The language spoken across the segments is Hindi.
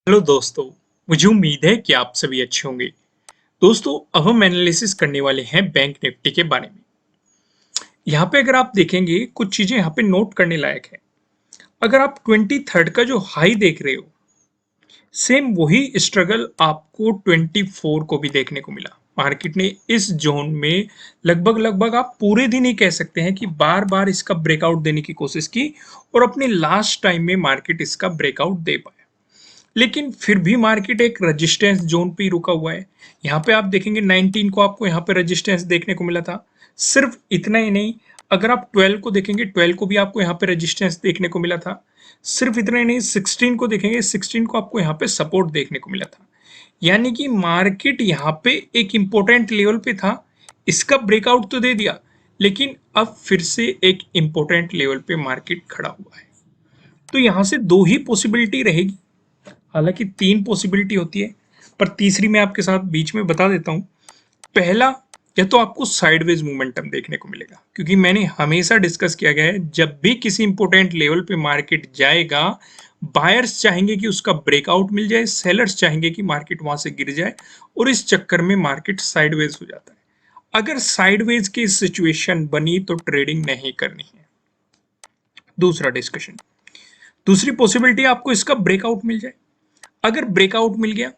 हेलो दोस्तों। मुझे उम्मीद है कि आप सभी अच्छे होंगे। दोस्तों, अब हम एनालिसिस करने वाले हैं बैंक निफ्टी के बारे में। यहाँ पे अगर आप देखेंगे कुछ चीजें यहाँ पे नोट करने लायक है। अगर आप 23rd का जो हाई देख रहे हो, सेम वही स्ट्रगल आपको 24 को भी देखने को मिला। मार्केट ने इस जोन में लगभग लगभग आप पूरे दिन ही कह सकते हैं कि बार बार इसका ब्रेकआउट देने की कोशिश की और अपने लास्ट टाइम में मार्केट इसका ब्रेकआउट दे पाया। लेकिन फिर भी मार्केट एक रेजिस्टेंस जोन पे ही रुका हुआ है। यहाँ पे आप देखेंगे 19 को आपको यहाँ पे रेजिस्टेंस देखने को मिला था। सिर्फ इतना ही नहीं, अगर आप 12 को देखेंगे 12 को भी आपको यहाँ पे रेजिस्टेंस देखने को मिला था। सिर्फ इतना ही नहीं, 16 को देखेंगे 16 को आपको यहाँ पे सपोर्ट देखने को मिला था। यानी कि मार्केट यहाँ पे एक इंपॉर्टेंट लेवल पे था, इसका ब्रेकआउट तो दे दिया, लेकिन अब फिर से एक इंपॉर्टेंट लेवल पे मार्केट खड़ा हुआ है। तो यहाँ से दो ही पॉसिबिलिटी रहेगी, हालांकि तीन पॉसिबिलिटी होती है, पर तीसरी मैं आपके साथ बीच में बता देता हूं। पहला, या तो आपको साइडवेज मोमेंटम देखने को मिलेगा, क्योंकि मैंने हमेशा डिस्कस किया गया है जब भी किसी इंपोर्टेंट लेवल पे मार्केट जाएगा, बायर्स चाहेंगे कि उसका ब्रेकआउट मिल जाए, सेलर्स चाहेंगे कि मार्केट वहां से गिर जाए, और इस चक्कर में मार्केट साइडवेज हो जाता है। अगर साइडवेज की सिचुएशन बनी तो ट्रेडिंग नहीं करनी है। दूसरा डिस्कशन, दूसरी पॉसिबिलिटी आपको इसका ब्रेकआउट मिल जाए। अगर ब्रेकआउट मिल गया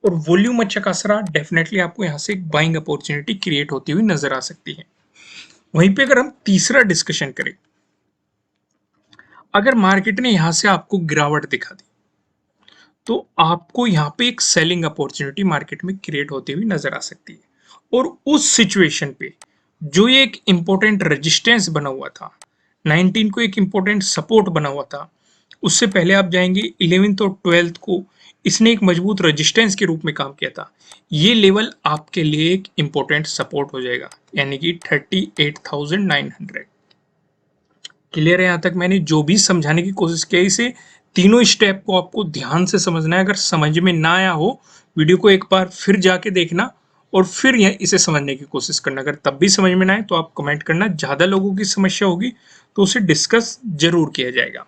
और वॉल्यूम अच्छा खासा रहा, डेफिनेटली आपको यहां से एक बाइंग अपॉर्चुनिटी क्रिएट होती हुई नजर आ सकती है। वहीं पे अगर हम तीसरा डिस्कशन करें, अगर मार्केट ने यहां से आपको गिरावट दिखा दी, तो आपको यहां पे एक सेलिंग अपॉर्चुनिटी मार्केट में क्रिएट होती हुई नजर आ सकती है। और उस सिचुएशन पे जो ये एक इंपॉर्टेंट रेजिस्टेंस बना हुआ था, 19 को एक इंपॉर्टेंट सपोर्ट बना हुआ था, उससे पहले आप जाएंगे 11th और 12th को इसने एक मजबूत रेजिस्टेंस के रूप में काम किया था। ये लेवल आपके लिए एक इंपॉर्टेंट सपोर्ट हो जाएगा, यानी कि 38,900। क्लियर है? यहाँ तक मैंने जो भी समझाने की कोशिश की है, इसे तीनों स्टेप को आपको ध्यान से समझना है। अगर समझ में ना आया हो, वीडियो को एक बार फिर जाके देखना और फिर यह इसे समझने की कोशिश करना। अगर तब भी समझ में ना आए तो आप कमेंट करना, ज़्यादा लोगों की समस्या होगी तो उसे डिस्कस जरूर किया जाएगा।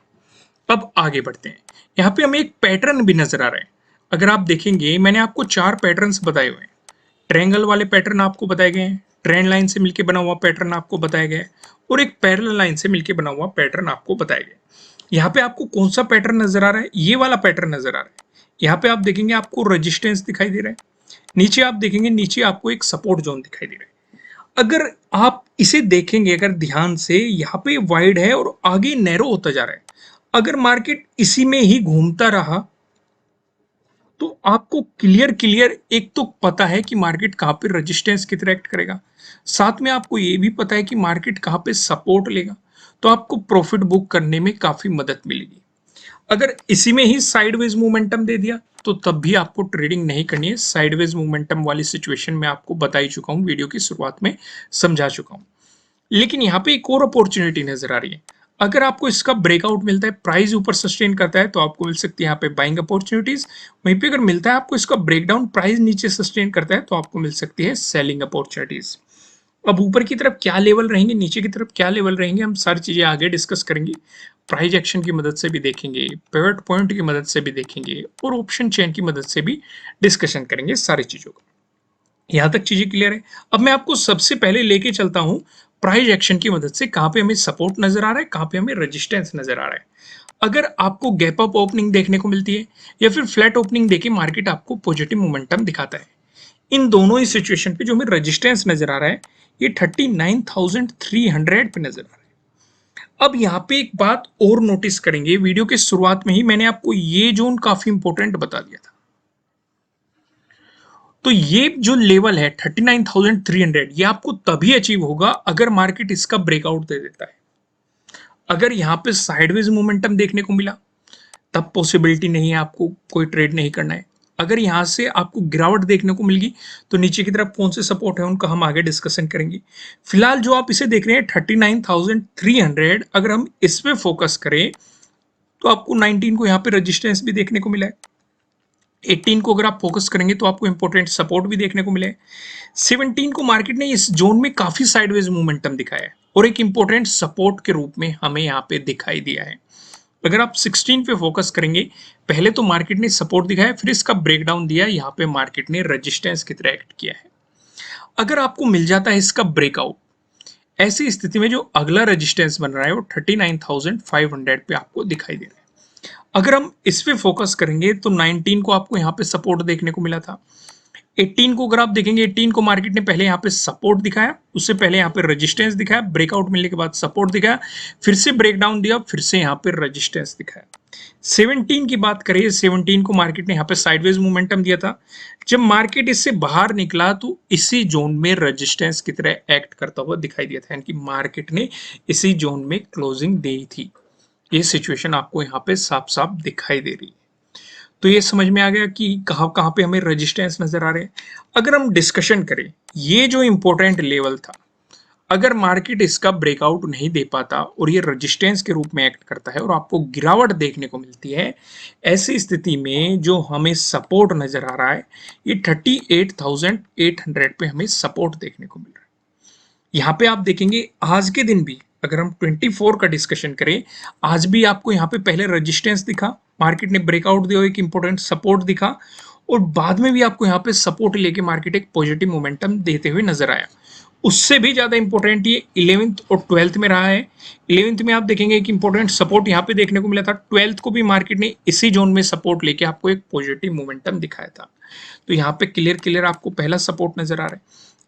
अब आगे बढ़ते हैं। यहाँ पे हमें एक पैटर्न भी नजर आ रहा है। अगर आप देखेंगे, मैंने आपको चार पैटर्न्स बताए हुए हैं। ट्रायंगल वाले पैटर्न आपको बताए गए हैं, ट्रेंड लाइन से मिलकर बना हुआ पैटर्न आपको बताया गया है, और एक पैरेलल लाइन से मिलकर बना हुआ पैटर्न आपको बताया गया है। यहाँ पे आपको कौन सा पैटर्न नजर आ रहा है? ये वाला पैटर्न नजर आ रहा है। यहाँ पे आप देखेंगे आपको रेजिस्टेंस दिखाई दे रहा है, नीचे आप देखेंगे नीचे आपको एक सपोर्ट जोन दिखाई दे रहा है। अगर आप इसे देखेंगे अगर ध्यान से, यहाँ पे वाइड है और आगे नैरो होता जा रहा है। अगर मार्केट इसी में ही घूमता रहा तो आपको क्लियर क्लियर एक तो पता है कि मार्केट कहाँ पे रेजिस्टेंस की तरह एक्ट करेगा, साथ में आपको ये भी पता है कि मार्केट कहाँ पे सपोर्ट लेगा, तो आपको प्रॉफिट बुक करने में काफी मदद मिलेगी। अगर इसी में ही साइडवेज मोमेंटम दे दिया तो तब भी आपको ट्रेडिंग नहीं करनी है। साइडवेज मोमेंटम वाली सिचुएशन में आपको बता ही चुका हूं, वीडियो की शुरुआत में समझा चुका हूं। लेकिन यहाँ पे एक और अपॉर्चुनिटी नजर आ रही है। अगर आपको इसका ब्रेकआउट मिलता है, प्राइस ऊपर सस्टेन करता है, तो आपको मिल सकती है यहाँ पे बाइंग अपॉर्चुनिटीज। वहीं पे अगर मिलता है आपको इसका ब्रेकडाउन, प्राइस नीचे सस्टेन करता है, तो आपको मिल सकती है सेलिंग अपॉर्चुनिटीज। अब ऊपर की तरफ क्या लेवल रहेंगे, नीचे की तरफ क्या लेवल रहेंगे, हम सारी चीजें आगे डिस्कस करेंगे। प्राइस एक्शन की मदद से भी देखेंगे, पिवट पॉइंट की मदद से भी देखेंगे, और ऑप्शन चेन की मदद से भी डिस्कशन करेंगे सारी चीजों को। यहां तक चीजें क्लियर है? अब मैं आपको सबसे पहले लेके चलता हूं प्राइस एक्शन की मदद से, कहां पे हमें सपोर्ट नजर आ रहा है, कहां पे हमें रेजिस्टेंस नजर आ रहा है। अगर आपको गैप अप ओपनिंग देखने को मिलती है या फिर फ्लैट ओपनिंग देके मार्केट आपको पॉजिटिव मोमेंटम दिखाता है, इन दोनों ही सिचुएशन पे जो हमें रेजिस्टेंस नजर आ रहा है, ये 39,300 पे नजर आ रहा है। अब यहाँ पे एक बात और नोटिस करेंगे, वीडियो के शुरुआत में ही मैंने आपको ये जोन काफी इंपॉर्टेंट बता दिया था। तो ये जो लेवल है 39,300, ये आपको तभी अचीव होगा अगर मार्केट इसका ब्रेकआउट दे देता है। अगर यहां पे साइडवेज मोमेंटम देखने को मिला, तब पॉसिबिलिटी नहीं है, आपको कोई ट्रेड नहीं करना है। अगर यहां से आपको गिरावट देखने को मिलेगी, तो नीचे की तरफ कौन से सपोर्ट है उनका हम आगे डिस्कशन करेंगे। फिलहाल जो आप इसे देख रहे हैं 39,300, अगर हम इस पे फोकस करें तो आपको 19 को यहाँ पे रेजिस्टेंस भी देखने को मिला है। 18 को अगर आप फोकस करेंगे तो आपको इंपॉर्टेंट सपोर्ट भी देखने को मिले। 17 को मार्केट ने इस जोन में काफी साइडवेज मोमेंटम दिखाया है और एक इंपॉर्टेंट सपोर्ट के रूप में हमें यहाँ पे दिखाई दिया है। अगर आप 16 पे फोकस करेंगे, पहले तो मार्केट ने सपोर्ट दिखाया, फिर इसका ब्रेकडाउन दिया, यहाँ पे मार्केट ने रेजिस्टेंस की तरह एक्ट किया है। अगर आपको मिल जाता है इसका ब्रेकआउट, ऐसी स्थिति में जो अगला रेजिस्टेंस बन रहा है वो 39,500 पे आपको दिखाई दे रहा है। अगर हम इस पे फोकस करेंगे तो 19 को आपको यहाँ पे सपोर्ट देखने को मिला था। 18 को अगर आप देखेंगे, 18 को मार्केट ने पहले यहाँ पे सपोर्ट दिखाया, उससे पहले यहाँ पे रेजिस्टेंस दिखाया, ब्रेकआउट मिलने के बाद सपोर्ट दिखाया, फिर से ब्रेकडाउन दिया, फिर से यहाँ पे रेजिस्टेंस दिखाया। 17 की बात करें, 17 को मार्केट ने यहाँ पे साइडवेज मोमेंटम दिया था। जब मार्केट इससे बाहर निकला तो इसी जोन में रेजिस्टेंस की तरह एक्ट करता हुआ दिखाई दिया था, यानी कि मार्केट ने इसी जोन में क्लोजिंग दी थी। ये सिचुएशन आपको यहाँ पे साफ साफ दिखाई दे रही है। तो ये समझ में आ गया कि कहाँ कहाँ पे हमें रेजिस्टेंस नजर आ रहे हैं। अगर हम डिस्कशन करें, ये जो इंपॉर्टेंट लेवल था, अगर मार्केट इसका ब्रेकआउट नहीं दे पाता और ये रेजिस्टेंस के रूप में एक्ट करता है और आपको गिरावट देखने को मिलती है, ऐसी स्थिति में जो हमें सपोर्ट नजर आ रहा है, ये 38,800 पे हमें सपोर्ट देखने को मिल रहा है। यहाँ पे आप देखेंगे आज के दिन भी अगर हम 24 का डिस्कशन करें, आज भी आपको यहाँ पे पहले रेजिस्टेंस दिखा, मार्केट ने ब्रेकआउट दिया, एक इंपॉर्टेंट सपोर्ट दिखा, और बाद में भी आपको यहाँ पे सपोर्ट लेके मार्केट एक पॉजिटिव मोमेंटम देते हुए नजर आया। उससे भी ज्यादा इंपॉर्टेंट ये 11th और 12th में रहा है। 11th में आप देखेंगे एक इंपॉर्टेंट सपोर्ट यहाँ पे देखने को मिला था, 12th को भी मार्केट ने इसी जोन में सपोर्ट लेके आपको एक पॉजिटिव मोमेंटम दिखाया था। तो यहाँ पे क्लियर आपको पहला सपोर्ट नजर आ रहा है।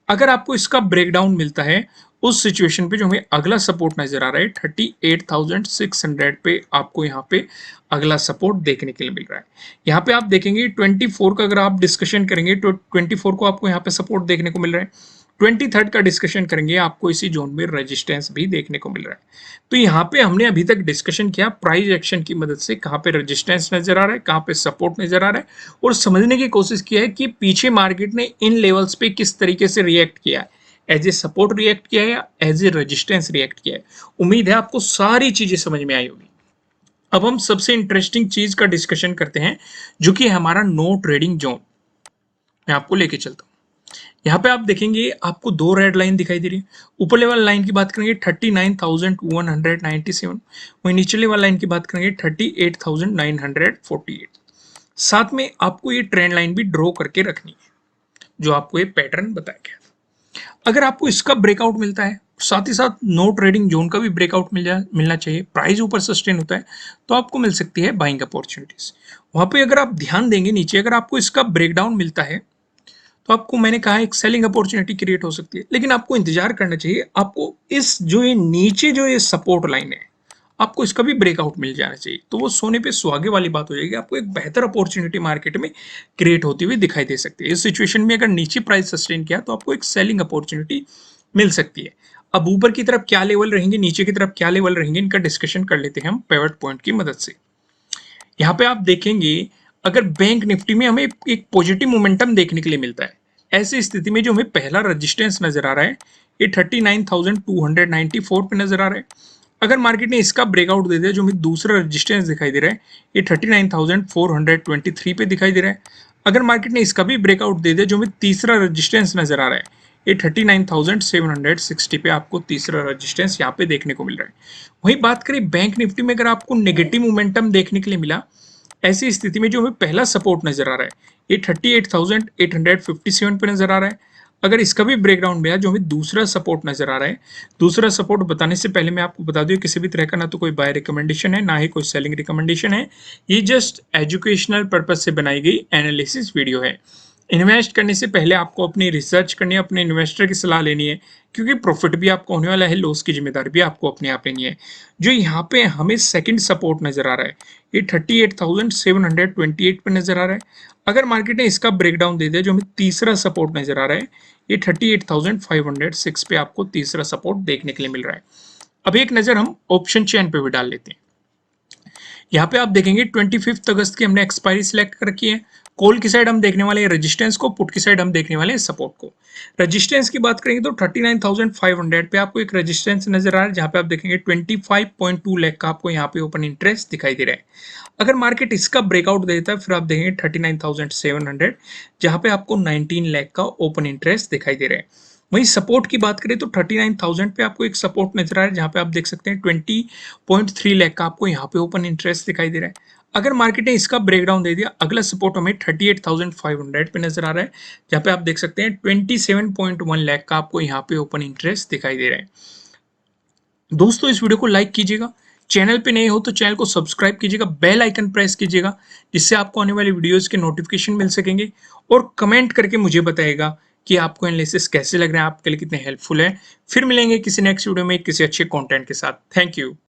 अगर आपको इसका ब्रेकडाउन मिलता है, उस सिचुएशन पे जो हमें अगला सपोर्ट नजर आ रहा है 38,600 पे आपको यहाँ पे अगला सपोर्ट देखने के लिए मिल रहा है। यहाँ पे आप देखेंगे 24 का अगर आप डिस्कशन करेंगे तो 24 को आपको यहाँ पे सपोर्ट देखने को मिल रहा है। 23 का डिस्कशन करेंगे, आपको इसी जोन में रेजिस्टेंस भी देखने को मिल रहा है। तो यहाँ पे हमने अभी तक डिस्कशन किया प्राइस एक्शन की मदद से, कहाँ पे रेजिस्टेंस नजर आ रहा है, कहाँ पे सपोर्ट नजर आ रहा है, और समझने की कोशिश किया है कि पीछे मार्केट ने इन लेवल्स पे किस तरीके से रिएक्ट किया है, एज ए सपोर्ट रिएक्ट किया है या एज ए रेजिस्टेंस रिएक्ट किया है। उम्मीद है आपको सारी चीजें समझ में आई होगी। अब हम सबसे इंटरेस्टिंग चीज का डिस्कशन करते हैं, जो कि हमारा नो ट्रेडिंग जोन। मैं आपको लेके चलता हूँ। यहाँ पे आप देखेंगे आपको दो रेड लाइन दिखाई दे रही है। ऊपर लेवल लाइन की बात करेंगे 39,197, वहीं नीचे लेवल लाइन की बात करेंगे 38,948। साथ में आपको ये ट्रेंड लाइन भी ड्रॉ करके रखनी है, जो आपको ये पैटर्न बताया गया। अगर आपको इसका ब्रेकआउट मिलता है, साथ ही साथ नो ट्रेडिंग जोन का भी ब्रेकआउट मिलना चाहिए, प्राइस ऊपर सस्टेन होता है, तो आपको मिल सकती है बाइंग अपॉर्चुनिटीज। वहां पे अगर आप ध्यान देंगे नीचे, अगर आपको इसका ब्रेकडाउन मिलता है तो आपको, मैंने कहा, एक सेलिंग अपॉर्चुनिटी क्रिएट हो सकती है। लेकिन आपको इंतजार करना चाहिए, आपको इस जो ये नीचे जो ये सपोर्ट लाइन है, आपको इसका भी ब्रेकआउट मिल जाना चाहिए। तो वो सोने पे सुहागे वाली बात हो जाएगी, आपको एक बेहतर अपॉर्चुनिटी मार्केट में क्रिएट होती हुई दिखाई दे सकती है। इस सिचुएशन में अगर नीचे प्राइस सस्टेन किया तो आपको एक सेलिंग अपॉर्चुनिटी मिल सकती है। अब ऊपर की तरफ क्या लेवल रहेंगे, नीचे की तरफ क्या लेवल रहेंगे, इनका डिस्कशन कर लेते हैं हम पिवट पॉइंट की मदद से। यहाँ पे आप देखेंगे अगर बैंक निफ्टी में हमें एक पॉजिटिव मोमेंटम देखने के लिए मिलता है, ऐसी स्थिति में जो हमें पहला रेजिस्टेंस नजर आ रहा है ये 39,294 पे नजर आ रहा है। अगर मार्केट ने इसका ब्रेकआउट दे दिया, जो हमें दूसरा रेजिस्टेंस दिखाई दे रहा है ये 39,423 पे दिखाई दे रहा है। अगर मार्केट ने इसका भी ब्रेकआउट दे दिया, जो हमें तीसरा रेजिस्टेंस नजर आ रहा है ये 39,760 पे आपको तीसरा रेजिस्टेंस यहाँ पे देखने को मिल रहा है। वही बात करें बैंक निफ्टी में, अगर आपको नेगेटिव मोमेंटम देखने के लिए मिला, ऐसी स्थिति में जो हमें पहला सपोर्ट नजर आ रहा है ये 38,857 पे नजर आ रहा है। अगर इसका भी ब्रेकडाउन मिला, जो हमें दूसरा सपोर्ट नजर आ रहा है, दूसरा सपोर्ट बताने से पहले मैं आपको बता दूं, किसी भी तरह का ना तो कोई बाय रिकमेंडेशन है, ना ही कोई सेलिंग रिकमेंडेशन है। ये जस्ट एजुकेशनल पर्पज से बनाई गई एनालिसिस वीडियो है। इन्वेस्ट करने से पहले आपको अपनी रिसर्च करनी है, अपने इन्वेस्टर की सलाह लेनी है, क्योंकि प्रॉफिट भी आपको होने वाला है, लॉस की जिम्मेदारी भी आपको अपने आप लेनी है। जो यहाँ पे हमें सेकंड सपोर्ट नजर आ रहा है ये 38,728 पे नजर आ रहा है। अगर मार्केट ने इसका ब्रेकडाउन दे दिया, जो हमें तीसरा सपोर्ट नजर आ रहा है ये 38,506 पे आपको तीसरा सपोर्ट देखने के लिए मिल रहा है। अब एक नजर हम ऑप्शन चेन पे भी डाल लेते हैं। यहाँ पे आप देखेंगे 25 अगस्त की हमने एक्सपायरी सिलेक्ट कर रखी है। कॉल की साइड हम देखने वाले हैं रेजिस्टेंस को, पुट की साइड हम देखने वाले हैं सपोर्ट को। रेजिस्टेंस की बात करेंगे तो 39,500 पे आपको एक रेजिस्टेंस नजर आ रहा है, जहां पे आप देखेंगे 25.2 लाख का आपको यहाँ पे ओपन इंटरेस्ट दिखाई दे रहा है। अगर मार्केट इसका ब्रेकआउट देता है, फिर आप देखेंगे 39,700, जहां पे आपको 19 लाख का ओपन इंटरेस्ट दिखाई दे रहा है। वहीं सपोर्ट की बात करें तो 39,000 पे आपको एक सपोर्ट नजर आ रहा है, जहां पे आप देख सकते हैं 20.3 लाख का आपको यहाँ पे ओपन इंटरेस्ट दिखाई दे रहा है। अगर मार्केट ने इसका ब्रेकडाउन दे दिया, अगला सपोर्ट हमें 38,500 पे नजर आ रहा है, जहां पे आप देख सकते हैं 27.1 लाख का आपको यहाँ पे ओपन इंटरेस्ट दिखाई दे रहा है। दोस्तों, इस वीडियो को लाइक कीजिएगा, चैनल पे नए हो तो चैनल को सब्सक्राइब कीजिएगा, बेल आइकन प्रेस कीजिएगा, जिससे आपको आने वाली वीडियोस के नोटिफिकेशन मिल सकेंगे, और कमेंट करके मुझे बताइएगा कि आपको एनालिसिस कैसे लग रहा है, आपके लिए कितने हेल्पफुल है। फिर मिलेंगे किसी नेक्स्ट वीडियो में किसी अच्छे कंटेंट के साथ। Thank you.